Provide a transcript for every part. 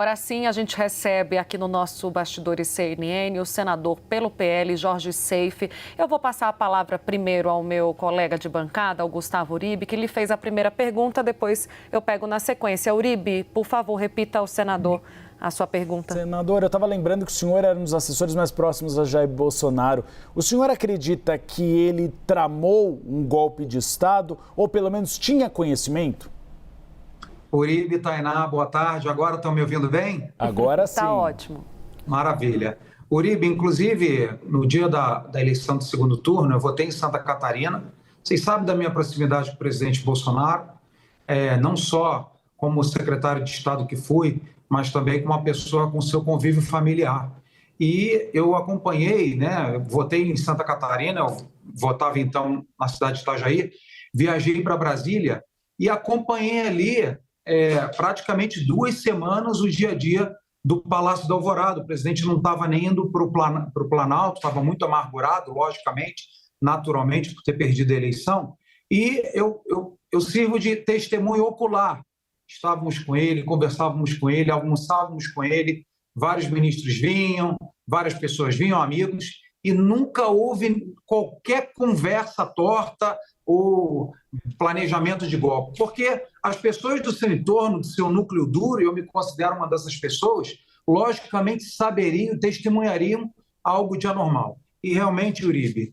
Agora sim, a gente recebe aqui no nosso Bastidores CNN o senador pelo PL, Jorge Seife. Eu vou passar a palavra primeiro ao meu colega de bancada, o Gustavo Uribe, que lhe fez a primeira pergunta, depois eu pego na sequência. Uribe, por favor, repita ao senador a sua pergunta. Senador, eu estava lembrando que o senhor era um dos assessores mais próximos a Jair Bolsonaro. O senhor acredita que ele tramou um golpe de Estado ou pelo menos tinha conhecimento? Uribe, Tainá, boa tarde. Agora estão me ouvindo bem? Agora sim. Está ótimo. Maravilha. Uribe, inclusive, no dia da eleição do segundo turno, eu votei em Santa Catarina. Vocês sabem da minha proximidade com o presidente Bolsonaro, não só como secretário de Estado que fui, mas também como uma pessoa com seu convívio familiar. E eu acompanhei, né? Votei em Santa Catarina, eu votava então na cidade de Itajaí, viajei para Brasília e acompanhei ali praticamente 2 semanas o dia a dia do Palácio da Alvorada. O presidente não estava nem indo para o Planalto, estava muito amargurado, logicamente, naturalmente, por ter perdido a eleição. E eu sirvo de testemunho ocular. Estávamos com ele, conversávamos com ele, almoçávamos com ele, vários ministros vinham, várias pessoas vinham, amigos, e nunca houve qualquer conversa torta ou planejamento de golpe, porque as pessoas do seu entorno, do seu núcleo duro, e eu me considero uma dessas pessoas, logicamente saberiam, testemunhariam algo de anormal. E realmente, Uribe,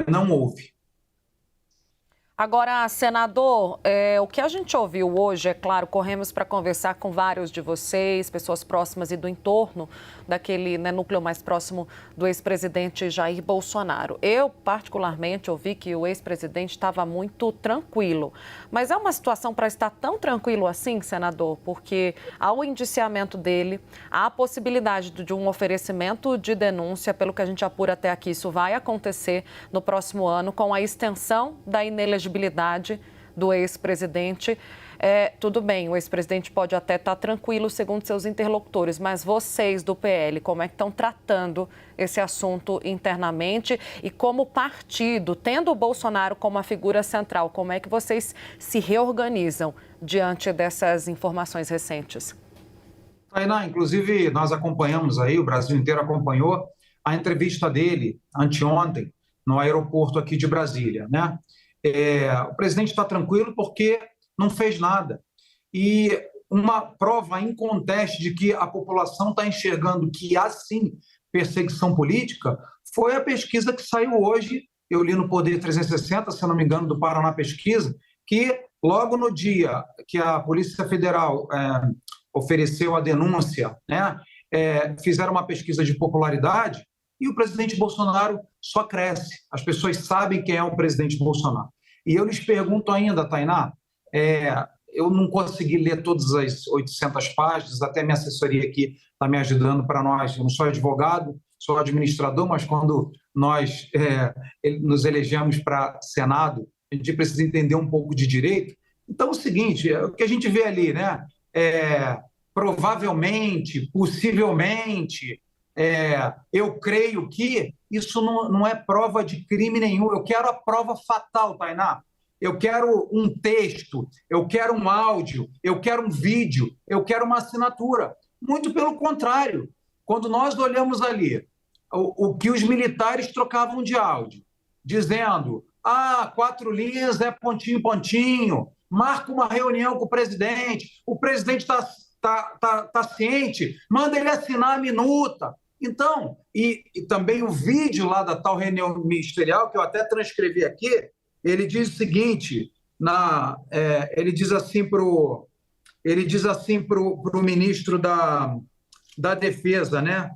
não houve. Agora, senador, o que a gente ouviu hoje, é claro, corremos para conversar com vários de vocês, pessoas próximas e do entorno daquele núcleo mais próximo do ex-presidente Jair Bolsonaro. Eu, particularmente, ouvi que o ex-presidente estava muito tranquilo. Mas é uma situação para estar tão tranquilo assim, senador? Porque ao indiciamento dele, há a possibilidade de um oferecimento de denúncia, pelo que a gente apura até aqui, isso vai acontecer no próximo ano, com a extensão da inelegibilidade do ex-presidente. Tudo bem, o ex-presidente pode até estar tranquilo, segundo seus interlocutores, mas vocês do PL, como é que estão tratando esse assunto internamente? E como partido, tendo o Bolsonaro como a figura central, como é que vocês se reorganizam diante dessas informações recentes? Tainá, inclusive, nós acompanhamos aí, o Brasil inteiro acompanhou a entrevista dele anteontem no aeroporto aqui de Brasília, né? O presidente está tranquilo porque não fez nada. E uma prova inconteste de que a população está enxergando que há sim perseguição política foi a pesquisa que saiu hoje, eu li no Poder 360, se não me engano, do Paraná Pesquisa, que logo no dia que a Polícia Federal ofereceu a denúncia, né, fizeram uma pesquisa de popularidade e o presidente Bolsonaro só cresce. As pessoas sabem quem é o presidente Bolsonaro. E eu lhes pergunto ainda, Tainá, eu não consegui ler todas as 800 páginas, até minha assessoria aqui está me ajudando para nós. Eu não sou advogado, sou administrador, mas quando nós nos elegemos para Senado, a gente precisa entender um pouco de direito. Então, é o seguinte, o que a gente vê ali, né? Provavelmente, possivelmente, eu creio que isso não é prova de crime nenhum. Eu quero a prova fatal, Tainá. Eu quero um texto, eu quero um áudio, eu quero um vídeo, eu quero uma assinatura. Muito pelo contrário. Quando nós olhamos ali o que os militares trocavam de áudio, dizendo, 4 linhas é pontinho, pontinho, marca uma reunião com o presidente está ciente, manda ele assinar a minuta. Então, e também o vídeo lá da tal reunião ministerial, que eu até transcrevi aqui, ele diz o seguinte, ele diz assim para o ministro da Defesa, né?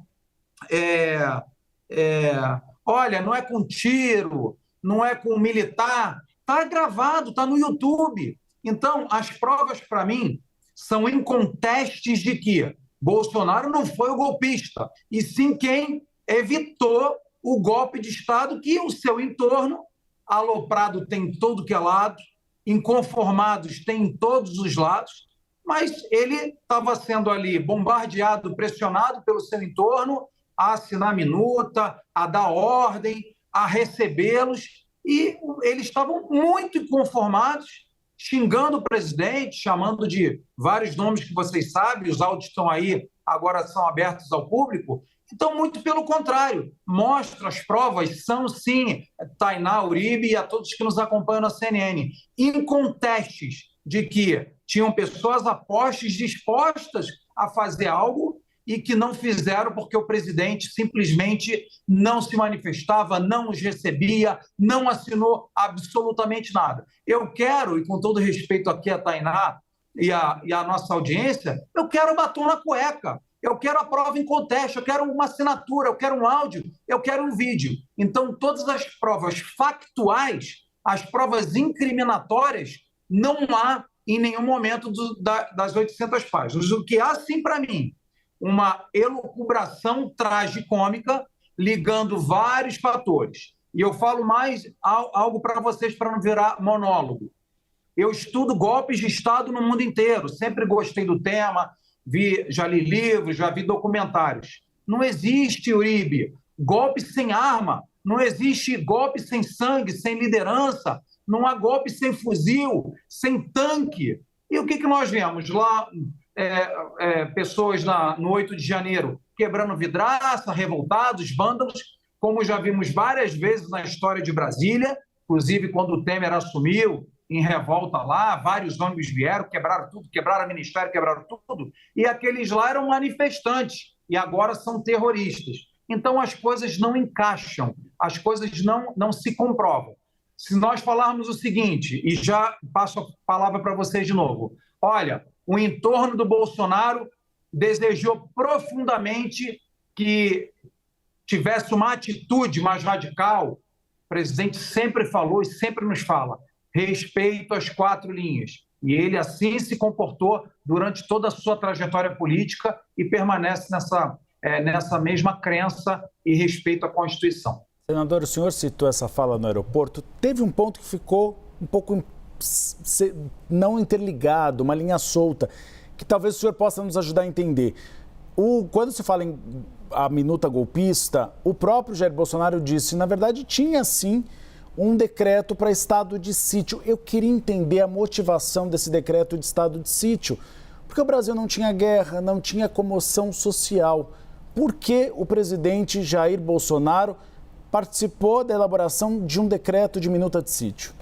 Olha, não é com tiro, não é com militar, está gravado, está no YouTube. Então, as provas, para mim, são incontestes de que Bolsonaro não foi o golpista, e sim quem evitou o golpe de Estado que o seu entorno, aloprado tem todo que é lado, inconformados tem em todos os lados, mas ele estava sendo ali bombardeado, pressionado pelo seu entorno a assinar minuta, a dar ordem, a recebê-los, e eles estavam muito inconformados, xingando o presidente, chamando de vários nomes que vocês sabem, os áudios estão aí, agora são abertos ao público. Então, muito pelo contrário, mostra as provas, são sim, Tainá, Uribe e a todos que nos acompanham na CNN, incontestes de que tinham pessoas a postos dispostas a fazer algo e que não fizeram porque o presidente simplesmente não se manifestava, não os recebia, não assinou absolutamente nada. Eu quero, e com todo respeito aqui a Tainá e a nossa audiência, eu quero batom na cueca, eu quero a prova em conteste, eu quero uma assinatura, eu quero um áudio, eu quero um vídeo. Então, todas as provas factuais, as provas incriminatórias, não há em nenhum momento das 800 páginas. O que há, sim, para mim, uma elucubração tragicômica ligando vários fatores. E eu falo mais algo para vocês para não virar monólogo. Eu estudo golpes de Estado no mundo inteiro, sempre gostei do tema, já li livros, já vi documentários. Não existe, Uribe, golpe sem arma, não existe golpe sem sangue, sem liderança, não há golpe sem fuzil, sem tanque. E o que nós vemos lá? Pessoas no 8 de janeiro quebrando vidraça, revoltados, vândalos, como já vimos várias vezes na história de Brasília, inclusive quando o Temer assumiu, em revolta lá, vários ônibus vieram, quebraram tudo, quebraram o ministério, quebraram tudo, e aqueles lá eram manifestantes, e agora são terroristas. Então as coisas não encaixam, as coisas não se comprovam. Se nós falarmos o seguinte, e já passo a palavra para vocês de novo, olha, o entorno do Bolsonaro desejou profundamente que tivesse uma atitude mais radical. O presidente sempre falou e sempre nos fala, respeito às 4 linhas. E ele assim se comportou durante toda a sua trajetória política e permanece nessa mesma crença e respeito à Constituição. Senador, o senhor citou essa fala no aeroporto. Teve um ponto que ficou um pouco não interligado, uma linha solta, que talvez o senhor possa nos ajudar a entender. Quando se fala em a minuta golpista, o próprio Jair Bolsonaro disse, na verdade, tinha sim um decreto para estado de sítio. Eu queria entender a motivação desse decreto de estado de sítio, porque o Brasil não tinha guerra, não tinha comoção social. Por que o presidente Jair Bolsonaro participou da elaboração de um decreto de minuta de sítio?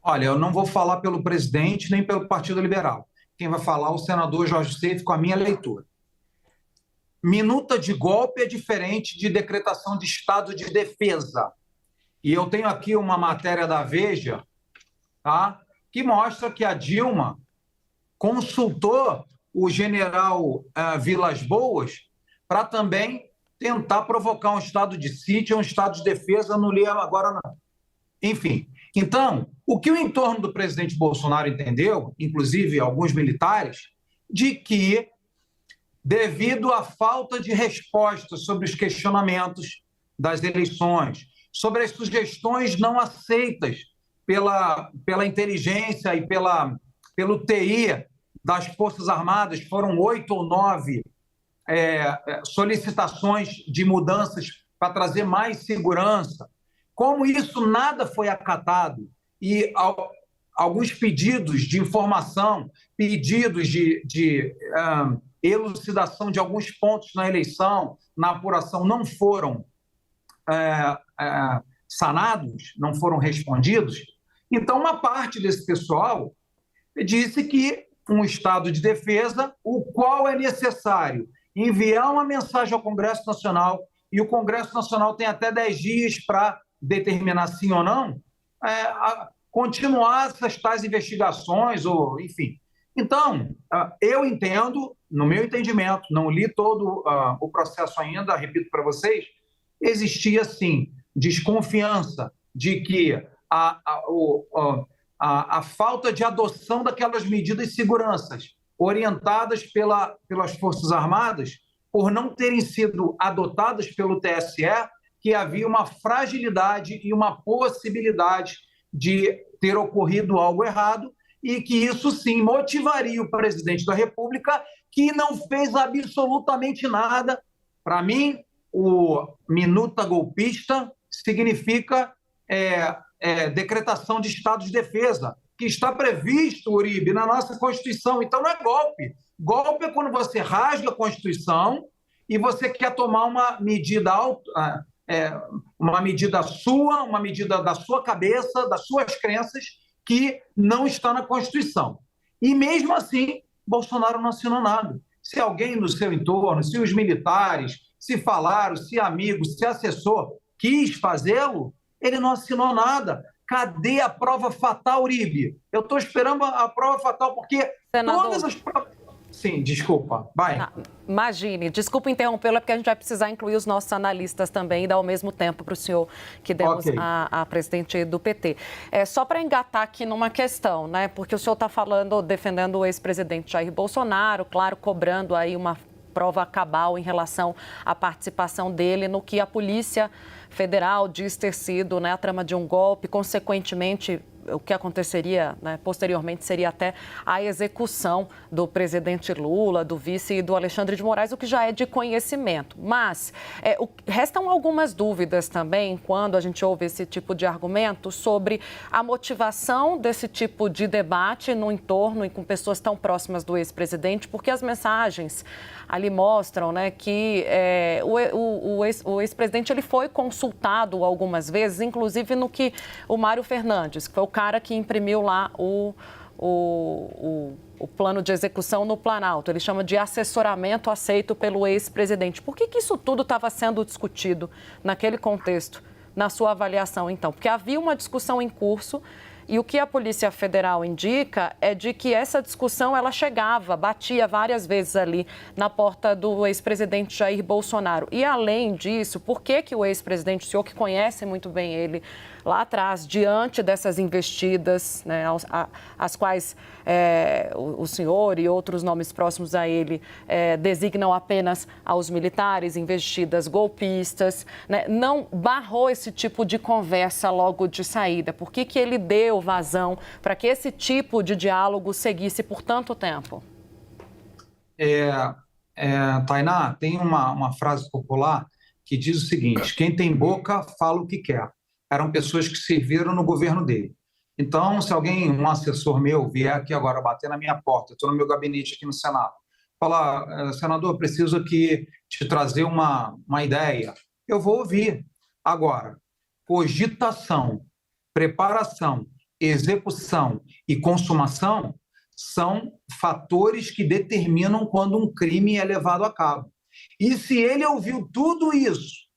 Olha, eu não vou falar pelo presidente nem pelo Partido Liberal. Quem vai falar é o senador Jorge Seif com a minha leitura. Minuta de golpe é diferente de decretação de estado de defesa. E eu tenho aqui uma matéria da Veja, tá, que mostra que a Dilma consultou o general Vilas Boas para também tentar provocar um estado de sítio, um estado de defesa, não li agora não. Enfim, então, o que o entorno do presidente Bolsonaro entendeu, inclusive alguns militares, de que, devido à falta de respostas sobre os questionamentos das eleições, sobre as sugestões não aceitas pela inteligência e pelo TI das Forças Armadas, foram 8 ou 9 solicitações de mudanças para trazer mais segurança. Como isso nada foi acatado e alguns pedidos de informação, pedidos de elucidação de alguns pontos na eleição, na apuração, não foram sanados, não foram respondidos, então uma parte desse pessoal disse que um estado de defesa, o qual é necessário enviar uma mensagem ao Congresso Nacional, e o Congresso Nacional tem até 10 dias para determinar sim ou não, continuar essas tais investigações, ou enfim. Então, eu entendo, no meu entendimento, não li todo o processo ainda, repito para vocês, existia sim desconfiança de que a falta de adoção daquelas medidas de segurança orientadas pelas Forças Armadas, por não terem sido adotadas pelo TSE, que havia uma fragilidade e uma possibilidade de ter ocorrido algo errado, e que isso sim motivaria o presidente da República, que não fez absolutamente nada. Para mim, o minuta golpista significa decretação de estado de defesa, que está previsto, Uribe, na nossa Constituição. Então, não é golpe. Golpe é quando você rasga a Constituição e você quer tomar uma medida uma medida da sua cabeça, das suas crenças, que não está na Constituição. E mesmo assim, Bolsonaro não assinou nada. Se alguém no seu entorno, se os militares, se falaram, se amigos, se assessor quis fazê-lo, ele não assinou nada. Cadê a prova fatal, Uribe? Eu estou esperando a prova fatal, porque Senador... todas as provas... Sim, desculpa, vai. Imagine, desculpa interrompê-lo, é porque a gente vai precisar incluir os nossos analistas também e dar ao mesmo tempo para o senhor que demos a presidente do PT. Só para engatar aqui numa questão, né? Porque o senhor está falando, defendendo o ex-presidente Jair Bolsonaro, claro, cobrando aí uma prova cabal em relação à participação dele no que a Polícia Federal diz ter sido, né, a trama de um golpe, consequentemente o que aconteceria, né, posteriormente seria até a execução do presidente Lula, do vice e do Alexandre de Moraes, o que já é de conhecimento. Mas restam algumas dúvidas também quando a gente ouve esse tipo de argumento sobre a motivação desse tipo de debate no entorno e com pessoas tão próximas do ex-presidente, porque as mensagens ali mostram, né, que o ex-presidente ele foi consultado algumas vezes, inclusive no que o Mário Fernandes, que foi o cara que imprimiu lá o plano de execução no Planalto. Ele chama de assessoramento aceito pelo ex-presidente. Por que isso tudo estava sendo discutido naquele contexto, na sua avaliação, então? Porque havia uma discussão em curso e o que a Polícia Federal indica é de que essa discussão ela batia várias vezes ali na porta do ex-presidente Jair Bolsonaro. E além disso, por que o ex-presidente, o senhor que conhece muito bem ele, lá atrás, diante dessas investidas, né, as quais o senhor e outros nomes próximos a ele designam apenas aos militares, investidas golpistas, né, não barrou esse tipo de conversa logo de saída? Por que ele deu vazão para que esse tipo de diálogo seguisse por tanto tempo? Tainá, tem uma frase popular que diz o seguinte: quem tem boca fala o que quer. Eram pessoas que serviram no governo dele. Então, se um assessor meu vier aqui agora bater na minha porta, eu estou no meu gabinete aqui no Senado, falar, senador, preciso aqui te trazer uma ideia, eu vou ouvir. Agora, cogitação, preparação, execução e consumação são fatores que determinam quando um crime é levado a cabo. E se ele ouviu tudo isso,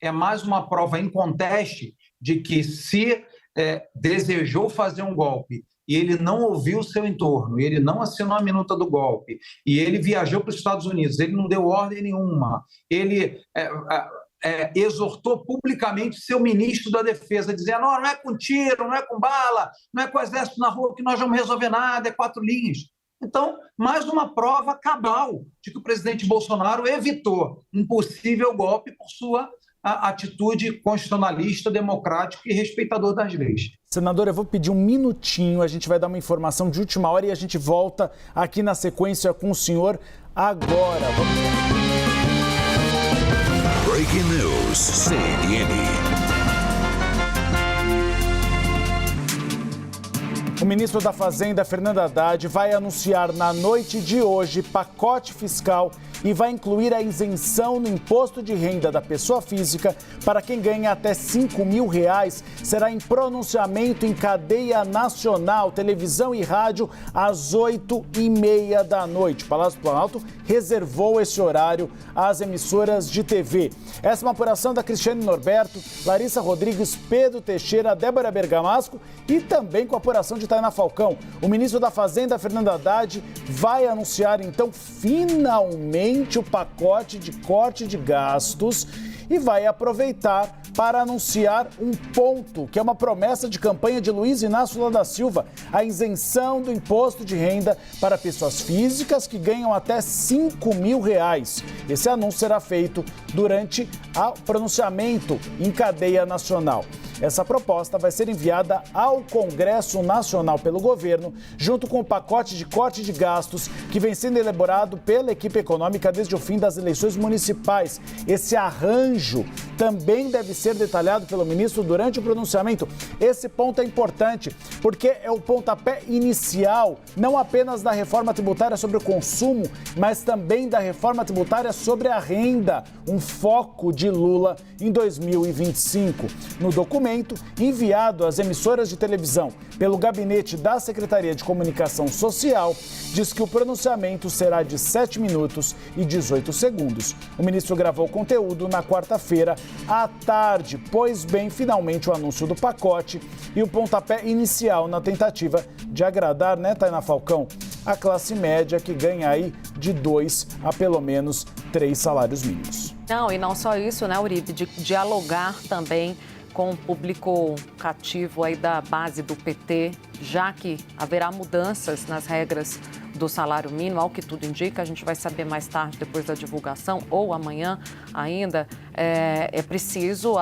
é mais uma prova inconteste de que se desejou fazer um golpe e ele não ouviu o seu entorno, ele não assinou a minuta do golpe, e ele viajou para os Estados Unidos, ele não deu ordem nenhuma, ele exortou publicamente seu ministro da Defesa, dizendo: não é com tiro, não é com bala, não é com o exército na rua que nós vamos resolver nada, é 4 linhas. Então, mais uma prova cabal de que o presidente Bolsonaro evitou um possível golpe por sua atitude constitucionalista, democrática e respeitador das leis. Senador, eu vou pedir um minutinho, a gente vai dar uma informação de última hora e a gente volta aqui na sequência com o senhor agora. Vamos lá. Breaking News, CNN. O ministro da Fazenda, Fernando Haddad, vai anunciar na noite de hoje pacote fiscal e vai incluir a isenção no imposto de renda da pessoa física para quem ganha até R$5.000. Será em pronunciamento em cadeia nacional, televisão e rádio, às 8h30 da noite. O Palácio do Planalto reservou esse horário às emissoras de TV. Essa é uma apuração da Cristiane Norberto, Larissa Rodrigues, Pedro Teixeira, Débora Bergamasco e também com a apuração de Tainá Falcão. O ministro da Fazenda, Fernando Haddad, vai anunciar então finalmente o pacote de corte de gastos e vai aproveitar para anunciar um ponto, que é uma promessa de campanha de Luiz Inácio Lula da Silva, a isenção do imposto de renda para pessoas físicas que ganham até R$5.000. Esse anúncio será feito durante o pronunciamento em cadeia nacional. Essa proposta vai ser enviada ao Congresso Nacional pelo governo, junto com o pacote de corte de gastos que vem sendo elaborado pela equipe econômica desde o fim das eleições municipais. Esse arranjo também deve ser detalhado pelo ministro durante o pronunciamento. Esse ponto é importante, porque é o pontapé inicial, não apenas da reforma tributária sobre o consumo, mas também da reforma tributária sobre a renda, um foco de Lula em 2025. No documento, enviado às emissoras de televisão pelo gabinete da Secretaria de Comunicação Social, diz que o pronunciamento será de 7 minutos e 18 segundos. O ministro gravou o conteúdo na quarta-feira à tarde, pois bem, finalmente o anúncio do pacote e o pontapé inicial na tentativa de agradar, né, Tainá Falcão, a classe média que ganha aí de 2 a pelo menos 3 salários mínimos. Não, e não só isso, né, Uribe, de dialogar também com o público cativo aí da base do PT, já que haverá mudanças nas regras do salário mínimo, ao que tudo indica, a gente vai saber mais tarde, depois da divulgação, ou amanhã ainda. É preciso,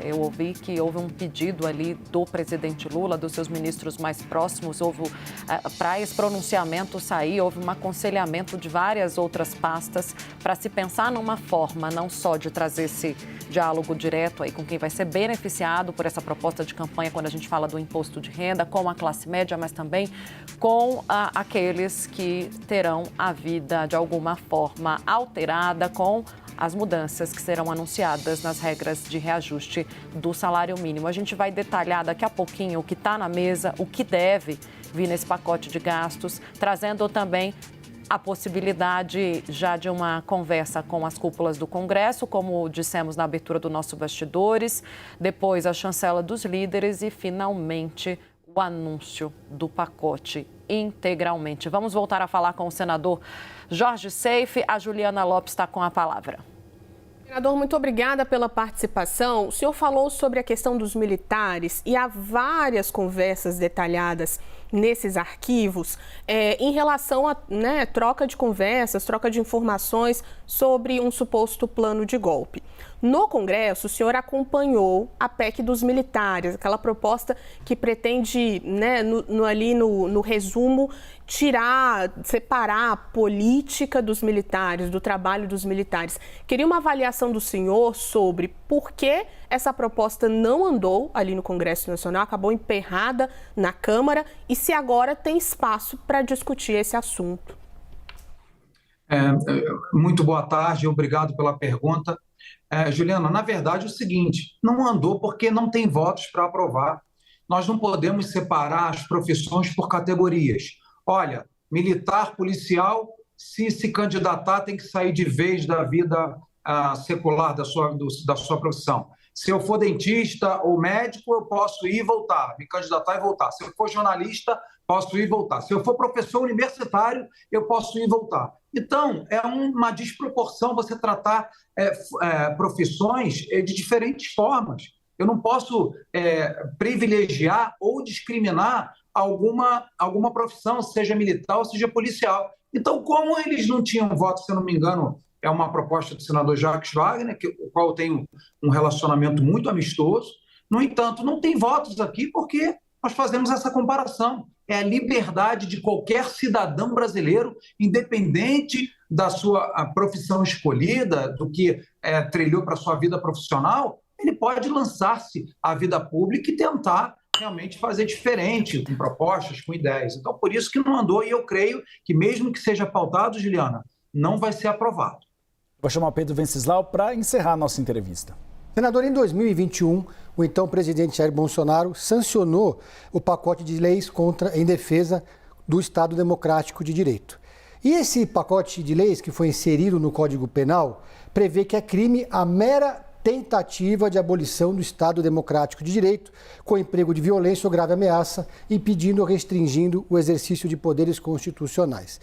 eu ouvi que houve um pedido ali do presidente Lula, dos seus ministros mais próximos, para esse pronunciamento sair, houve um aconselhamento de várias outras pastas para se pensar numa forma não só de trazer esse diálogo direto aí com quem vai ser beneficiado por essa proposta de campanha quando a gente fala do imposto de renda, com a classe média, mas também com aqueles que terão a vida de alguma forma alterada com as mudanças que serão anunciadas nas regras de reajuste do salário mínimo. A gente vai detalhar daqui a pouquinho o que está na mesa, o que deve vir nesse pacote de gastos, trazendo também a possibilidade já de uma conversa com as cúpulas do Congresso, como dissemos na abertura do nosso Bastidores, depois a chancela dos líderes e, finalmente, o anúncio do pacote integralmente. Vamos voltar a falar com o senador Jorge Seife. A Juliana Lopes está com a palavra. Senador, muito obrigada pela participação. O senhor falou sobre a questão dos militares e há várias conversas detalhadas nesses arquivos em relação a troca de conversas, troca de informações sobre um suposto plano de golpe. No Congresso, o senhor acompanhou a PEC dos militares, aquela proposta que pretende, no resumo, separar a política dos militares, do trabalho dos militares. Queria uma avaliação do senhor sobre por que essa proposta não andou ali no Congresso Nacional, acabou emperrada na Câmara, e se agora tem espaço para discutir esse assunto. Muito boa tarde, obrigado pela pergunta. Juliana, na verdade é o seguinte, não andou porque não tem votos para aprovar. Nós não podemos separar as profissões por categorias. Olha, militar, policial, se candidatar tem que sair de vez da vida secular da sua profissão. Se eu for dentista ou médico, eu posso ir e voltar, me candidatar e voltar. Se eu for jornalista, posso ir e voltar. Se eu for professor universitário, eu posso ir e voltar. Então, é uma desproporção você tratar profissões de diferentes formas. Eu não posso privilegiar ou discriminar alguma profissão, seja militar ou seja policial. Então, como eles não tinham voto, se eu não me engano, é uma proposta do senador Jacques Wagner, com o qual eu tenho um relacionamento muito amistoso. No entanto, não tem votos aqui porque nós fazemos essa comparação. É a liberdade de qualquer cidadão brasileiro, independente da sua profissão escolhida, do que trilhou para a sua vida profissional, ele pode lançar-se à vida pública e tentar realmente fazer diferente, com propostas, com ideias. Então, por isso que não andou, e eu creio que mesmo que seja pautado, Juliana, não vai ser aprovado. Vou chamar o Pedro Venceslau para encerrar a nossa entrevista. Senador, em 2021, o então presidente Jair Bolsonaro sancionou o pacote de leis em defesa do Estado Democrático de Direito. E esse pacote de leis que foi inserido no Código Penal prevê que é crime a mera tentativa de abolição do Estado Democrático de Direito, com emprego de violência ou grave ameaça, impedindo ou restringindo o exercício de poderes constitucionais.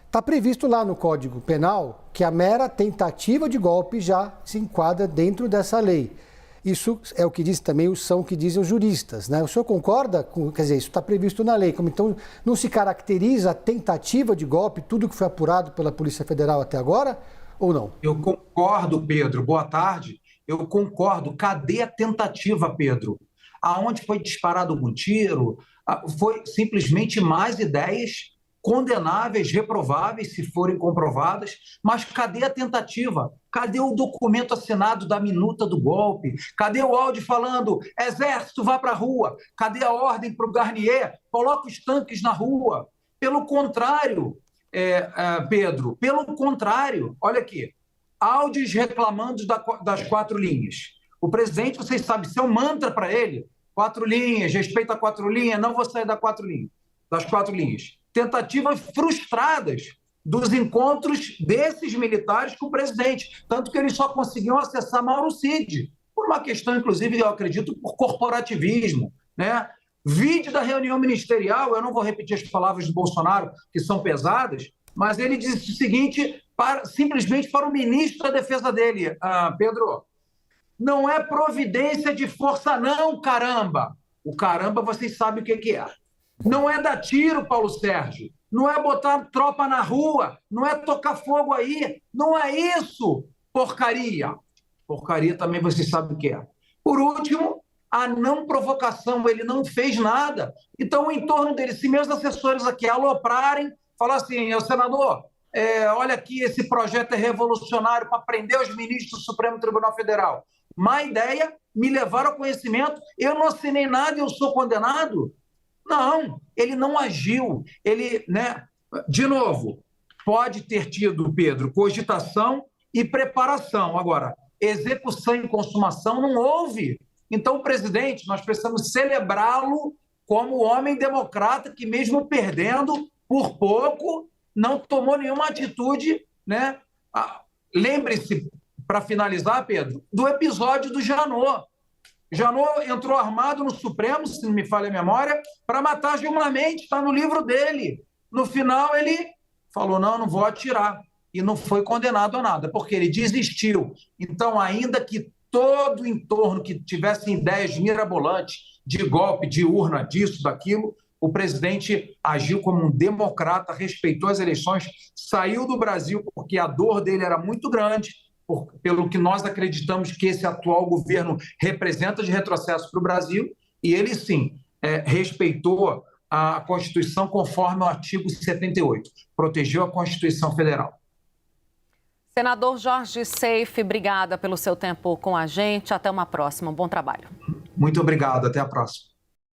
Está previsto lá no Código Penal que a mera tentativa de golpe já se enquadra dentro dessa lei. Isso é o que diz também, são o que dizem os juristas, né? O senhor concorda com, quer dizer, isso está previsto na lei, então não se caracteriza a tentativa de golpe, tudo que foi apurado pela Polícia Federal até agora, ou não? Eu concordo, Pedro. Boa tarde. Eu concordo. Cadê a tentativa, Pedro? Aonde foi disparado algum tiro? Foi simplesmente mais ideias condenáveis, reprováveis, se forem comprovadas, mas cadê a tentativa? Cadê o documento assinado da minuta do golpe? Cadê o áudio falando, exército, vá para a rua? Cadê a ordem para o Garnier? Coloca os tanques na rua. Pelo contrário, Pedro, pelo contrário, olha aqui, áudios reclamando das 4 linhas. O presidente, vocês sabem, isso é um mantra para ele, 4 linhas, respeito a 4 linhas, não vou sair das 4 linhas. Tentativas frustradas dos encontros desses militares com o presidente, tanto que eles só conseguiam acessar Mauro Cid, por uma questão, inclusive, eu acredito, por corporativismo, né? Vídeo da reunião ministerial, eu não vou repetir as palavras do Bolsonaro, que são pesadas, mas ele disse o seguinte, simplesmente para o ministro da defesa dele, Pedro, não é providência de força não, caramba. O caramba, vocês sabem o que é. Não é dar tiro, Paulo Sérgio. Não é botar tropa na rua. Não é tocar fogo aí. Não é isso, porcaria. Porcaria também vocês sabem o que é. Por último, a não provocação. Ele não fez nada. Então, o entorno dele, se meus assessores aqui aloprarem, falar assim, senador, olha aqui, esse projeto é revolucionário para prender os ministros do Supremo Tribunal Federal. Má ideia, me levaram ao conhecimento, eu não assinei nada e eu sou condenado? Não, ele não agiu. Ele, né? De novo, pode ter tido, Pedro, cogitação e preparação. Agora, execução e consumação não houve. Então, presidente, nós precisamos celebrá-lo como homem democrata que, mesmo perdendo por pouco, não tomou nenhuma atitude, né? Lembre-se, para finalizar, Pedro, do episódio do Janot. Janot entrou armado no Supremo, se não me falha a memória, para matar Gilmar Mendes, está no livro dele. No final, ele falou, não vou atirar. E não foi condenado a nada, porque ele desistiu. Então, ainda que todo o entorno que tivesse ideias mirabolantes de golpe, de urna, disso, daquilo, o presidente agiu como um democrata, respeitou as eleições, saiu do Brasil porque a dor dele era muito grande, pelo que nós acreditamos que esse atual governo representa de retrocesso para o Brasil, e ele sim respeitou a Constituição conforme o artigo 78, protegeu a Constituição Federal. Senador Jorge Seife, obrigada pelo seu tempo com a gente. Até uma próxima. Um bom trabalho. Muito obrigado. Até a próxima.